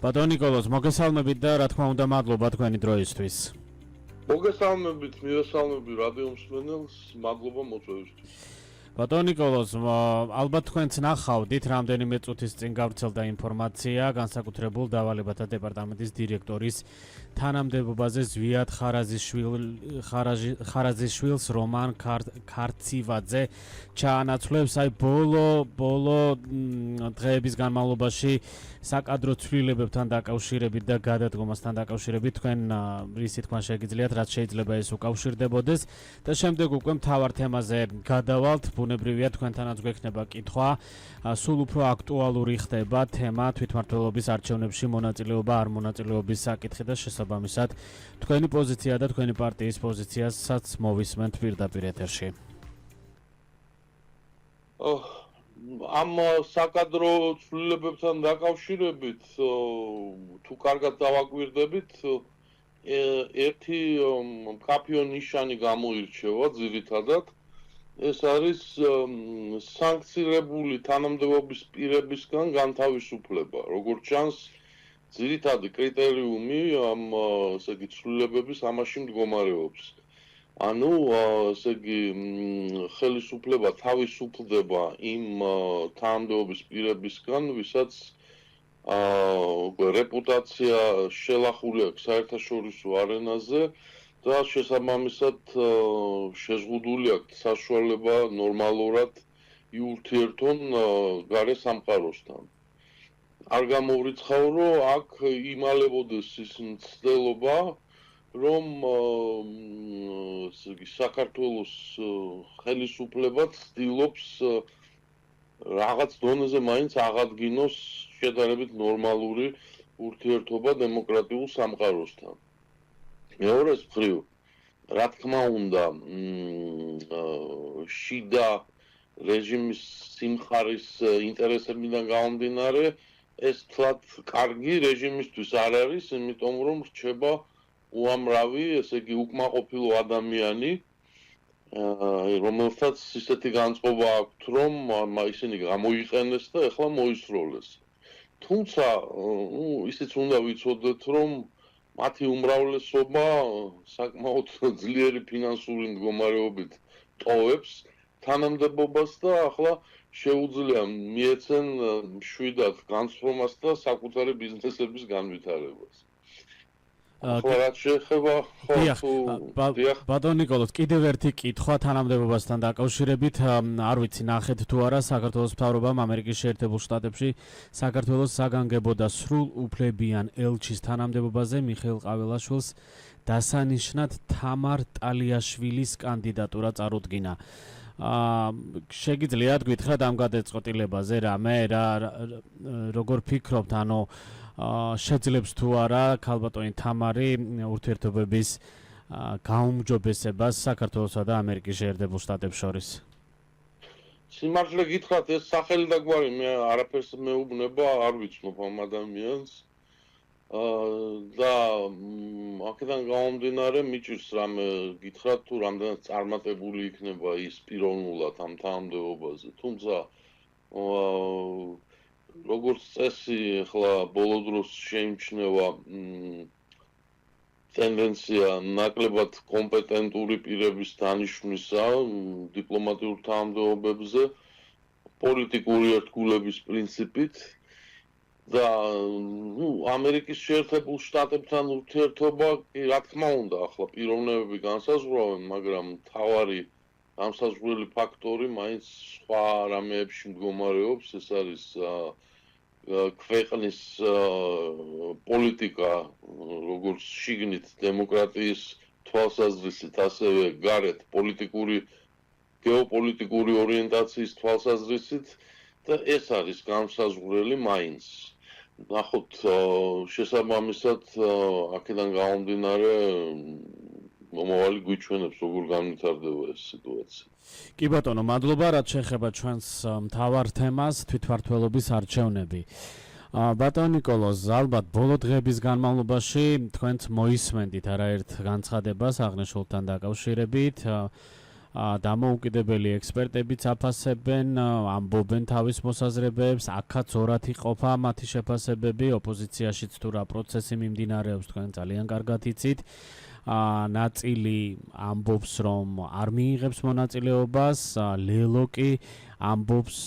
ბატონო ნიკოლოზ, მოგესალმებით და რა თქმა უნდა მადლობა თქვენი დროისთვის. მოგესალმებით, მივესალმები რადიო მსმენელს, მადლობა მოწვევისთვის. ბატონო ნიკოლოზ, ალბათ თქვენც ნახავდით, რამდენიმე წუთის წინ გავრცელდა ინფორმაცია განსაკუთრებულ დავალებათა დეპარტამენტის დირექტორის თანამდებობაზე ზვიად ხარაზიშვილს რომან ქარცივაძე ჩაანაცვლებს. აი ბოლო დღეების განმავლობაში საკადრო ცვლილებებთან დაკავშირებით და გადადგომასთან დაკავშირებით თქვენ რისი თქმა შეგიძლიათ, რაც შეიძლება ეს უკავშირდებოდეს და შემდეგ უკვე მთავარ თემაზე გადავალთ. ბუნებრივია თქვენთანაც გვექნება კითხვა, სულ უფრო აქტუალური ხდება თემა თვითმმართველობის არჩევნებში მონაწილეობა არ მონაწილეობის საკითხი და შესაბამისად თქვენი პოზიცია და თქვენი პარტიის პოზიციასაც მოვისმენთ პირდაპირ ეთერში. ამ საკადრო ცვლილებებთან დაკავშირებით თუ კარგად დავაკვირდებით, ერთი მკაფიო ნიშანი გამოირჩევა ძირითადად. ეს არის სანქცირებული თანამდებობის პირებისგან განთავისუფლება. როგორც ჩანს, ძირითადი კრიტერიუმი ამ ცვლილებების ამაში მდგომარეობს. ანუ ესე იგი ხელისუფლება თავისუფლდება იმ თანამდებობის პირებისგან, ვისაც რეპუტაცია შელახული აქვს საერთაშორისო არენაზე და შესაბამისად შეზღუდული აქვს საშუალება ნორმალურად იურთიერთონ გარე სამყაროსთან. არ გამოვრიცხავ, რომ აქ იმალებოდეს ის მცდელობა, რომ საქართველოს ხელისუფლება ცდილობს რაღაც დონეზე მაინც აღადგინოს შედარებით ნორმალური ურთიერთობა დემოკრატიულ სამყაროსთან. მეორეს მხრივ, რა თქმა უნდა, შიდა რეჟიმის სიმხარის ინტერესებიდან გამომდინარე, ეს თლად კარგი რეჟიმისთვის არ არის, იმიტომ რომ რჩება უამრავი, ესე იგი უკმაყოფილო ადამიანი, რომელსაც ისეთი განწყობა აქვს, რომ ისინი გამოიყენეს და ეხლა მოისროლეს. თუმცა, ისიც უნდა ვიცოდეთ, რომ მათი უმრავლესობა საკმაოდ ძლიერი ფინანსური მდგომარეობით ტოვებს თანამდებობას და ახლა შეუძლია მიეცენ მშვიდად განსხვავებას და საკუთარი ბიზნესების განვითარებას. ახლა რაც შეეხება ბატონო ნიკოლოზ, კიდევ ერთი კითხვა თანამდებობასთან დაკავშირებით, არ ვიცი ნახეთ თუ არა, საქართველოს მთავრობამ ამერიკის შეერთებულ შტატებში საქართველოს საგანგებო და სრულ უფლებიან ელჩის თანამდებობაზე მიხეილ ყაველაშვილს დასანიშნად თამარ ტალიაშვილის კანდიდატურა წარუდგინა. შეგიძლიათ გითხრათ ამ გადაწყვეტილებაზე რამე, როგორ ფიქრობთ, ანუ შეძლებს თუ არა ქალბატონი თამარი ურთიერთობების გაუმჯობესებას საქართველოსა და ამერიკის შეერთებულ შტატებს შორის? სიმართლე გითხრათ, ეს სახელი და გვარი მე არაფერს მეუბნება, არ ვიცნობ ამ ადამიანს. და აქედან გამომდინარე მიჭირს რამე გითხრათ თუ რამდენად წარმატებული იქნება ის პიროვნულად ამ თანამდებობაზე. თუმცა როგორც წესი, ახლა ბოლო დროს შეიმჩნევა ტენდენცია ნაკლებად კომპეტენტური პირების დანიშვნისა დიპლომატიურ თანამდებობებზე პოლიტიკური ერთგულების პრინციპით და ამერიკის შეერთებულ შტატებთან ურთიერთობა, რა თქმა უნდა, ახლა პიროვნებები განსაზღვრავენ, მაგრამ მთავარი განსაზღვრელი ფაქტორი მაინც სხვა რამეებში მდგომარეობს, ეს არის ქვეყნის პოლიტიკა, როგორც შიგნით დემოკრატიის თვალსაზრისით, ასევე გარეთ გეოპოლიტიკური ორიენტაციის თვალსაზრისით და ეს არის განსაზღვრელი მაინც. ნახოთ, შესაბამისად, აქედან გამომდინარე მომავალი გვიჩვენებს, როგორ განვითარდება ეს სიტუაცია. კი ბატონო, მადლობა, რაც შეეხება ჩვენს მთავარ თემას, თვითმმართველობის არჩევნები. ბატონო ნიკოლოზ, ალბათ ბოლო დღეების განმავლობაში თქვენც მოისმენთ არაერთ განცხადებას აღნიშნულთან დაკავშირებით. დამოუკიდებელი ექსპერტებიც აფასებენ, ამბობენ თავის მოსაზრებებს, აქაც ორად იყოფა მათი შეფასებები, ოპოზიციაშიც თუ რა პროცესი მიმდინარეობს, თქვენ ძალიან კარგად იცით. ნაწილი ამბობს, რომ არ მიიღებს მონაწილეობას, ლელო კი ამბობს,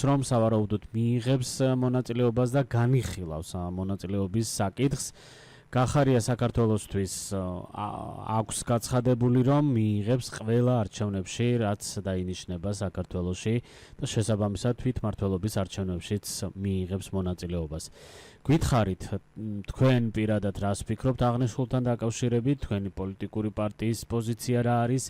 რომ სავარაუდოდ მიიღებს მონაწილეობას და განიხილავს მონაწილეობის საკითხს. გახარია საქართველოსთვის აქვს გაცხადებული, რომ მიიღებს ყველა არჩევნებში, რაც დაინიშნება საქართველოში და შესაბამისად თვითმმართველობის არჩევნებშიც მიიღებს მონაწილეობას. გითხარით, თქვენ პირადად რას ფიქრობთ აღნიშნულთან დაკავშირებით, თქვენი პოლიტიკური პარტიის პოზიცია რა არის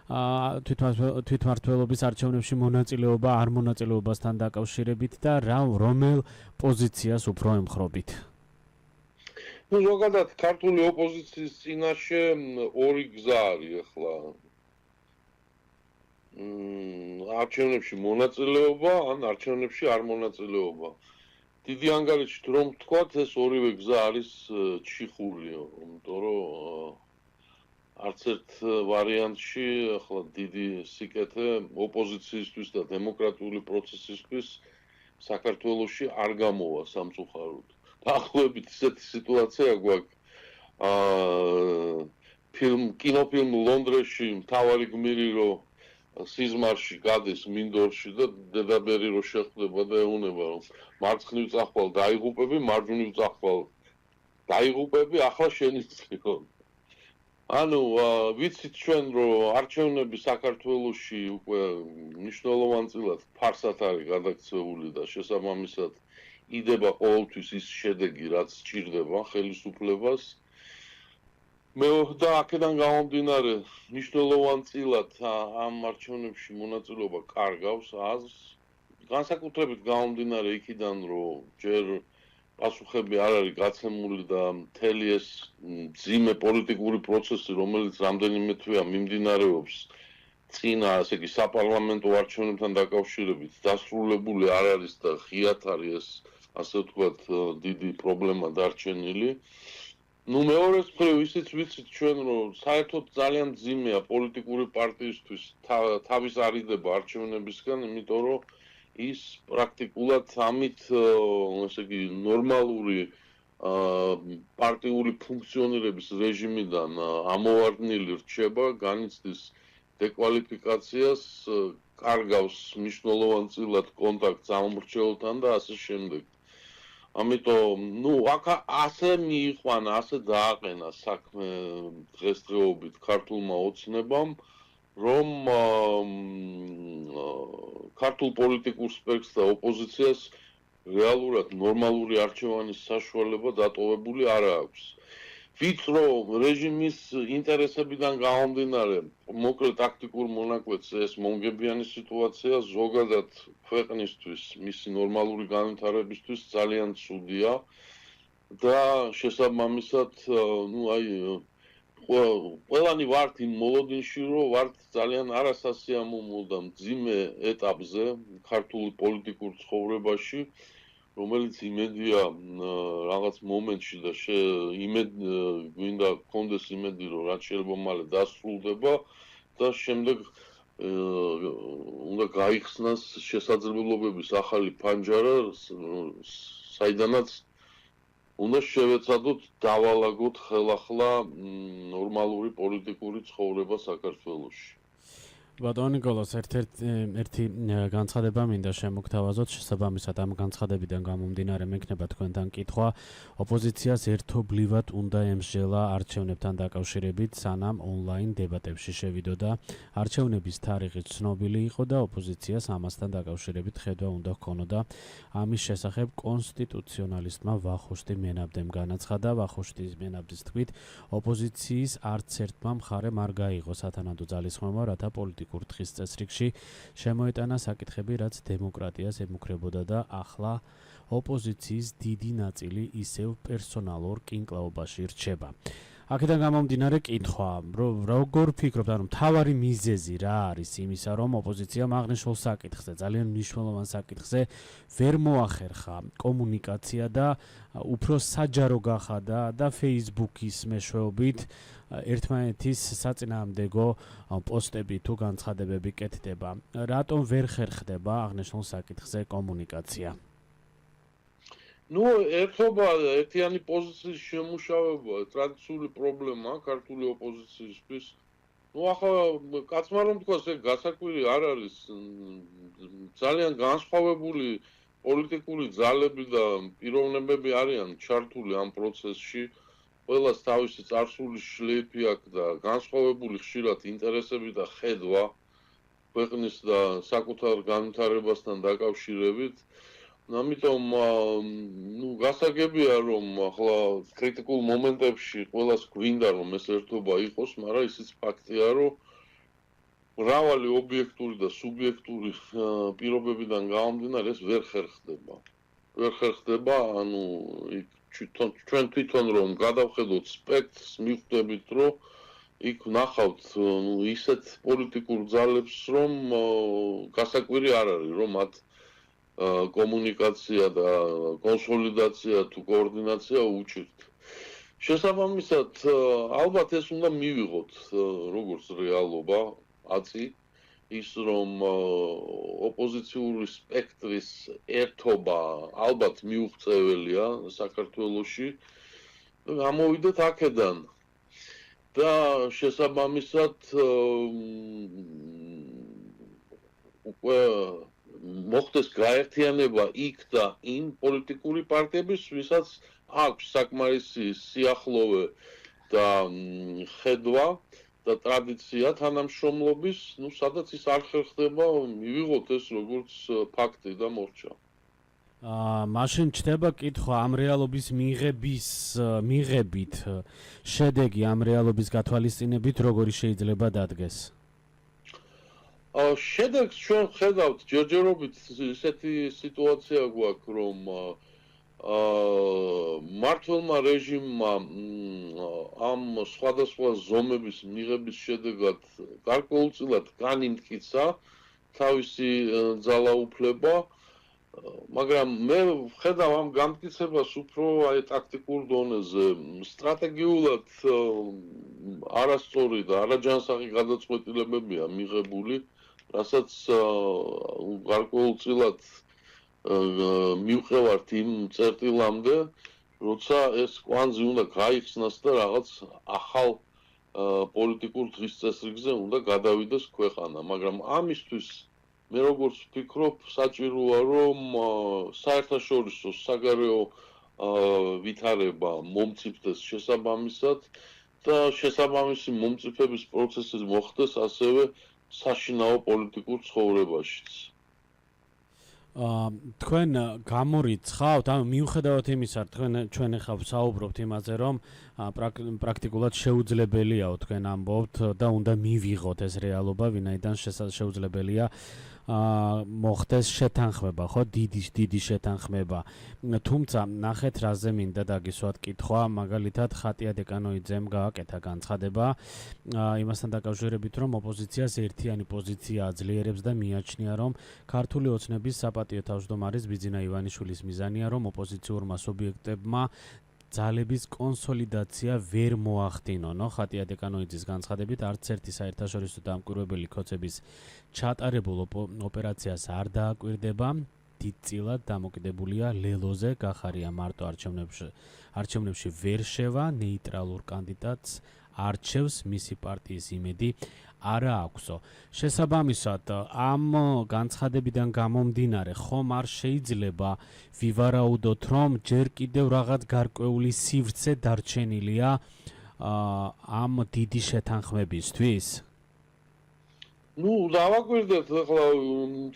თვითმმართველობის არჩევნებში მონაწილეობა არ მონაწილეობასთან დაკავშირებით და რომელ პოზიციას უფრო ემხრობით? Ну, ზოგადად ქართული ოპოზიციის წინაშე ორი გზა არის ახლა. არჩევნებში მონაწილეობა ან არჩევნებში არ მონაწილეობა. დიდი ანგარიშით რომ ვთქვათ, ეს ორივე გზა არის ჩიხული, იმიტომ რომ არც ერთ ვარიანტში ახლა დიდი სიკეთე ოპოზიციისთვის და დემოკრატიული პროცესისთვის საქართველოში არ გამოვა სამწუხაროდ. დაახლოებით ისეთი სიტუაცია გვაქვს კინოფილმ ლონდონში მთავარი გმირი რო სიზმარში გადის მინდორში და დედაბერი რო შეხვდება და ეუბნება რომ მარცხნივ წახვალ დაიღუპები, მარჯვნივ წახვალ დაიღუპები, ახლა შენი წრიო. ანუ ვიცით ჩვენ რომ არჩევნები საქართველოში უკვე მნიშვნელოვანწილად ფარსად არის გადაქცეული და შესაბამისად იდება ყოველთვის ის შედეგი, რაც სჭირდება ხელისუფლებას. მე და აქედან გამომდინარე, მნიშვნელოვანწილად ამ არჩევნებში მონაწილეობა კარგავს აზრს. განსაკუთრებით გამომდინარე იქიდან, რომ ჯერ პასუხები არ არის გაცემული და მთელი ეს მძიმე პოლიტიკური პროცესი, რომელიც რამდენიმე თვეა მიმდინარეობს წინა, ასე იგი, საპარლამენტო არჩევნებთან დაკავშირებით, დასრულებული არ არის და ღიად არის ეს ასე ვთქვათ, დიდი პრობლემა დარჩენილი. Ну, მეორეს მხრივ ისიც ვიცით ჩვენ, რომ საერთოდ ძალიან მძიმეა პოლიტიკური პარტიისთვის თავის არიდება არჩევნებისგან, იმიტომ რომ ის პრაქტიკულად ამით, ასე იგი, ნორმალური პარტიული ფუნქციონირების რეჟიმიდან ამოვარდნილი რჩება, განიცდის დეკვალიფიკაციას, კარგავს მნიშვნელოვანწილად კონტაქტს ამომრჩეველთან და ასე შემდეგ. ამიტომ, აქ ასე მიიყვანა, ასე დააყენა საქმე დღესდღეობით ქართულმა ოცნებამ, რომ ქართულ პოლიტიკურ სპექტრს და ოპოზიციას რეალურად ნორმალური არჩევანის საშუალება დატოვებული არ აქვს. ვიწრო რეჟიმის ინტერესებიდან გამომდინარე, მოკლედ ტაქტიკურ მონაკვეთს ეს მომგებიანი სიტუაცია ზოგადად ქვეყნისთვის, მისი ნორმალური განვითარებისთვის ძალიან ცუდია და შესაბამისად, ყველანი ვართ იმ მოლოდინში, რომ ვართ ძალიან არასასიამოვნო და მძიმე ეტაპზე ქართულ პოლიტიკურ ცხოვრებაში, რომელიც იმედია რაღაც მომენტში და გვინდა გქონდეს იმედი, რომ რაც შეიძლება მალე დასრულდება და შემდეგ უნდა გაიხსნას შესაძლებლობების ახალი ფანჯარა, საიდანაც უნდა შევეცადოთ დავალაგოთ ხელახლა ნორმალური პოლიტიკური ცხოვრება საქართველოში. ბატონო ნიკოლოზ, ერთი განცხადება მინდა შემოგთავაზოთ, შესაბამისად ამ განცხადებიდან გამომდინარე მექნება თქვენთან კითხვა, ოპოზიციას ერთობლივად უნდა ემსჯელა არჩევნებთან დაკავშირებით, სანამ ონლაინ დებატებში შევიდოდა. არჩევნების თარიღი ცნობილი იყო და ოპოზიციას ამასთან დაკავშირებით ხედვა უნდა ჰქონოდა. ამის შესახებ კონსტიტუციონალისტმა ვახუშტი მენაბდემ განაცხადა. ვახუშტის მენაბდის თქმით, ოპოზიციის არც ერთმა მხარემ არ გაიღო სათანადო ძალისხმევა, რათა პოლიტიკურ თხის წესრიგში შემოეტანა საკითხები, რაც დემოკრატიას ემუქრებოდა და ახლა ოპოზიციის დიდი ნაწილი ისევ პერსონალურ კინკლაობაში რჩება. აქედან გამომდინარე კითხვა, როგორ ფიქრობთ, ანუ მთავარი მიზეზი რა არის იმისა, რომ ოპოზიციამ აღნიშნულ საკითხზე, ძალიან მნიშვნელოვან საკითხზე ვერ მოახერხა კომუნიკაცია და უფრო საჯარო გახადა და Facebook-ის მეშვეობით ერთმანეთის საწინააღმდეგო პოსტები თუ განცხადებები კეთდება. რატომ ვერ ხერხდება აღნიშნულ საკითხზე კომუნიკაცია? ნუ ერთობა ერთიანი პოზიციის შემუშავება ტრადიციული პრობლემაა ქართული ოპოზიციისთვის. ნუ ახლა კაცმა რომ თქვას, ეგ გასაკვირი არ არის. ძალიან განსხვავებული პოლიტიკური ძალები და პიროვნებები არიან ჩართული ამ პროცესში. ყველას თავისი წარსული შლეიფი აქვს და განსხვავებული ხშირად ინტერესები და ხედვა ქვეყნის და საკუთარ განვითარებასთან დაკავშირებით. ამიტომ ნუ გასაგებია რომ ახლა კრიტიკულ მომენტებში ყველას გვინდა რომ ეს ერთობა იყოს, მაგრამ ისიც ფაქტია რომ მრავალი ობიექტური და სუბიექტური პირობებიდან გამომდინარე ეს ვერ ხერხდება. ვერ ხერხდება, ანუ ჩვენ თვითონ რომ გადავხედოთ სპექტრს, მივხვდებით რომ იქ ვნახავთ ისეთ პოლიტიკურ ძალებს, რომ გასაკვირი არ არის, რომ მათ კომუნიკაცია და კონსოლიდაცია თუ კოორდინაცია უჭირთ. შესაბამისად, ალბათ ეს უნდა მივიღოთ როგორც რეალობა, აწი ის რომ ოპოზიციური სპექტრის ერთობა ალბათ მიუღწეველია საქართველოში. გამოვიდეთ აქედან და შესაბამისად უკვე მოხდეს გაერთიანება იქ და იმ პოლიტიკური პარტიების, ვისაც აქვს საკმარისი სიახლოვე და ხედვა და ტრადიცია თანამშრომლობის, ნუ სადაც ის არ ხერხდება, მივიღოთ ეს როგორც ფაქტი და მორჩა. მაშინ ჩდება კითხვა ამ რეალობის მიღებით შედეგი ამ რეალობის გათვალისწინებით როგორი შეიძლება დადგეს? შედეგს ჩვენ ხედავთ ჯერჯერობით ისეთი სიტუაცია გვაქვს რომ მმართველმა რეჟიმმა ამ სხვადასხვა ზომების მიღების შედეგად გარკვეულწილად განიმტკიცა თავისი ძალაუფლება, მაგრამ მე ვხედავ ამ განმტკიცებას უფრო ტაქტიკურ დონეზე. სტრატეგიულად არასწორი და არაჯანსაღი გადაწყვეტილებებია მიღებული, რასაც გარკვეულწილად მივყევართ იმ წერტილამდე, როცა ეს კვანძი უნდა გაიხსნას და რაღაც ახალ პოლიტიკურ დღის წესრიგზე უნდა გადავიდეს ქვეყანა, მაგრამ ამისთვის მე როგორც ვფიქრობ, საჭიროა რომ საერთაშორისო საგარეო ვითარება მომწიფდეს შესაბამისად და შესაბამისი მომწიფების პროცესი მოხდეს ასევე საშინაო პოლიტიკურ ცხოვრებაშიც. თქვენ გამორიცხავთ, ანუ მიუხედავად იმისა, ჩვენ ახლა ვსაუბრობთ იმაზე, რომ პრაქტიკულად შეუძლებელიაო თქვენ ამბობთ და უნდა მივიღოთ ეს რეალობა, ვინაიდან შეუძლებელია მოხდეს შეთანხმება, ხო, დიდი შეთანხმება. თუმცა ნახეთ რაზე მინდა დაგისვათ კითხვა, მაგალითად ხატია დეკანოიძემ გააკეთა განცხადება იმასთან დაკავშირებით, რომ ოპოზიციას ერთიანი პოზიცია აძლიერებს და მიაჩნია, რომ ქართული ოცნების საპატიო თავმჯდომარის ბიძინა ივანიშვილის მიზანია, რომ ოპოზიციურმა სუბიექტებმა ძალების კონსოლიდაცია ვერ მოახდინონო. ხატია დეკანოიძის განცხადებით, არც ერთი საერთაშორისო დამკვირვებელი ქოცების ჩატარებულ ოპერაციას არ დააკვირდება. დიდწილად დამოკიდებულია ლელოზე, გახარია მარტო არჩევნებში ვერ შევა, ნეიტრალურ კანდიდატს არჩევს, მისი პარტიის იმედი არა აქვსო. შესაბამისად, ამ განცხადებიდან გამომდინარე, ხომ არ შეიძლება ვივარაუდოთ, რომ ჯერ კიდევ რაღაც გარკვეული სივრცე დარჩენილია ამ დიდი შეთანხმებისთვის? ნუ დავაკვირდეთ, ახლა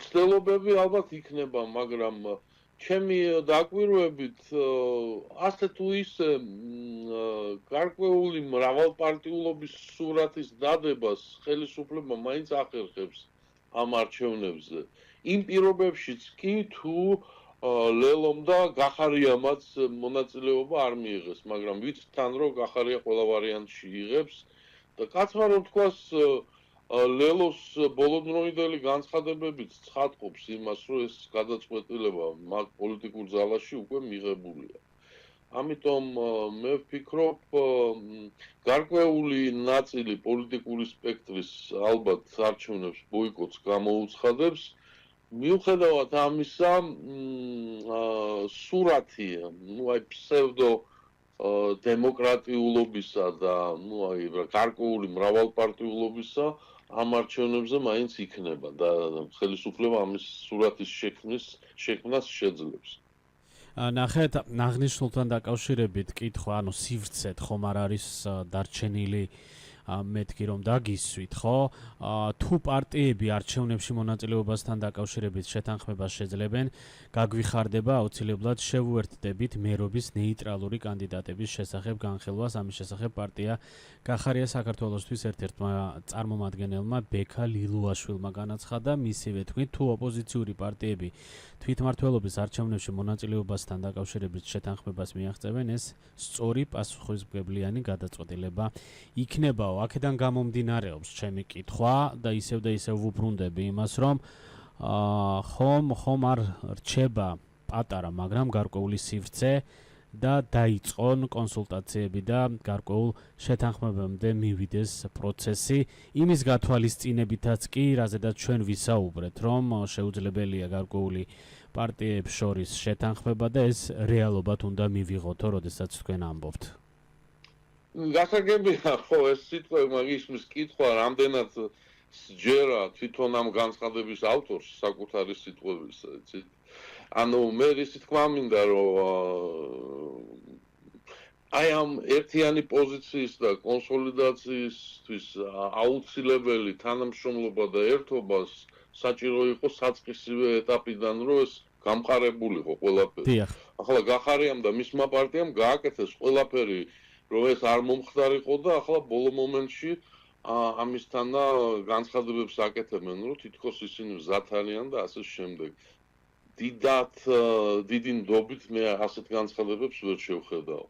ცდილობები ალბათ იქნება, მაგრამ ჩემი დაკვირვებით ასე თუ ისე გარკვეული მრავალპარტიულობის სურათის დადებას ხელისუფლება მაინც ახერხებს ამ არჩევნებზე. იმ პირობებშიც კი თუ ლელომ და გახარიამაც მონაწილეობა არ მიიღეს, მაგრამ ვიცით თან რომ გახარია ყველა ვარიანტში იღებს და კაცმა რომ თქვას ლელოს ბოლოდროინდელი განცხადებებით ცხადყოფს იმას, რომ ეს გადაწყვეტილება მაგ პოლიტიკურ ძალაში უკვე მიღებულია. ამიტომ მე ვფიქრობ, გარკვეული ნაწილი პოლიტიკური სპექტრის ალბათ არჩევნებს ბოიკოტს გამოუცხადებს. მიუხედავად ამისა, სურათია, აი ფსევდო დემოკრატიულობისა და გარკვეული მრავალპარტიულობისა ამ არჩევნებზე მაინც იქნება და ხელისუფლება ამის სურათის შექმნას შეძლებს. ნახეთ, აღნიშნულთან დაკავშირებით კითხვა, ანუ სივრცეთ ხომ არ არის დარჩენილი მეთქი რომ დაგისვით, ხო? თუ პარტიები არჩევნებში მონაწილეობასთან დაკავშირებით შეთანხმებას შეძლებენ, გაგვიხარდება აუცილებლად შევუერთდებით მერობის ნეიტრალური კანდიდატების შესახებ განხილვას. ამის შესახებ პარტია გახარია საქართველოსთვის ერთ-ერთმა წარმომადგენელმა ბექა ლილუაშვილმა განაცხადა. მისივე თქმით, თუ ოპოზიციური პარტიები თვითმმართველობის არჩევნებში მონაწილეობასთან დაკავშირებით შეთანხმებას მიაღწევენ, ეს სწორი პასუხისმგებლიანი გადაწყვეტილება იქნება. აქედან გამომდინარეობს ჩემი კითხვა და ისევ ვუბრუნდები იმას, რომ ხომ არ რჩება პატარა, მაგრამ გარკვეული სივრცე და დაიწყონ კონსულტაციები და გარკვეულ შეთანხმებამდე მივიდეს პროცესი. იმის გათვალისწინებითაც კი, რაზედაც ჩვენ ვისაუბრეთ, რომ შეუძლებელია გარკვეული პარტიებს შორის შეთანხმება და ეს რეალობად უნდა მივიღოთო, როდესაც თქვენ ამბობთ. გასაგებია, ხო, ეს სიტყვა მაგის კითხვა რამდენად სჯერა თვითონ ამ განცხადების ავტორს საკუთარი სიტყვებისა, იცით? ანუ მე ისე თქვა მინდა, რომ აი ამ ერთიანი პოზიციის და კონსოლიდაციისთვის აუცილებელი თანამშრომლობა და ერთობას საჭირო იყო საწყისივე ეტაპიდან, რომ ეს გამყარებულიყო ყველაფერი. ახლა გახარიამ და მისმა პარტიამ გააკეთეს ყველაფერი, რომ ეს არ მომხდარიყო და ახლა ბოლო მომენტში ამისთანა განცხადებებს აკეთებენ, რომ თითქოს ისინი მზად არიან და ასე შემდეგ. დიდი ნდობით მე ასეთ განცხადებებს ვერ შევხედავ.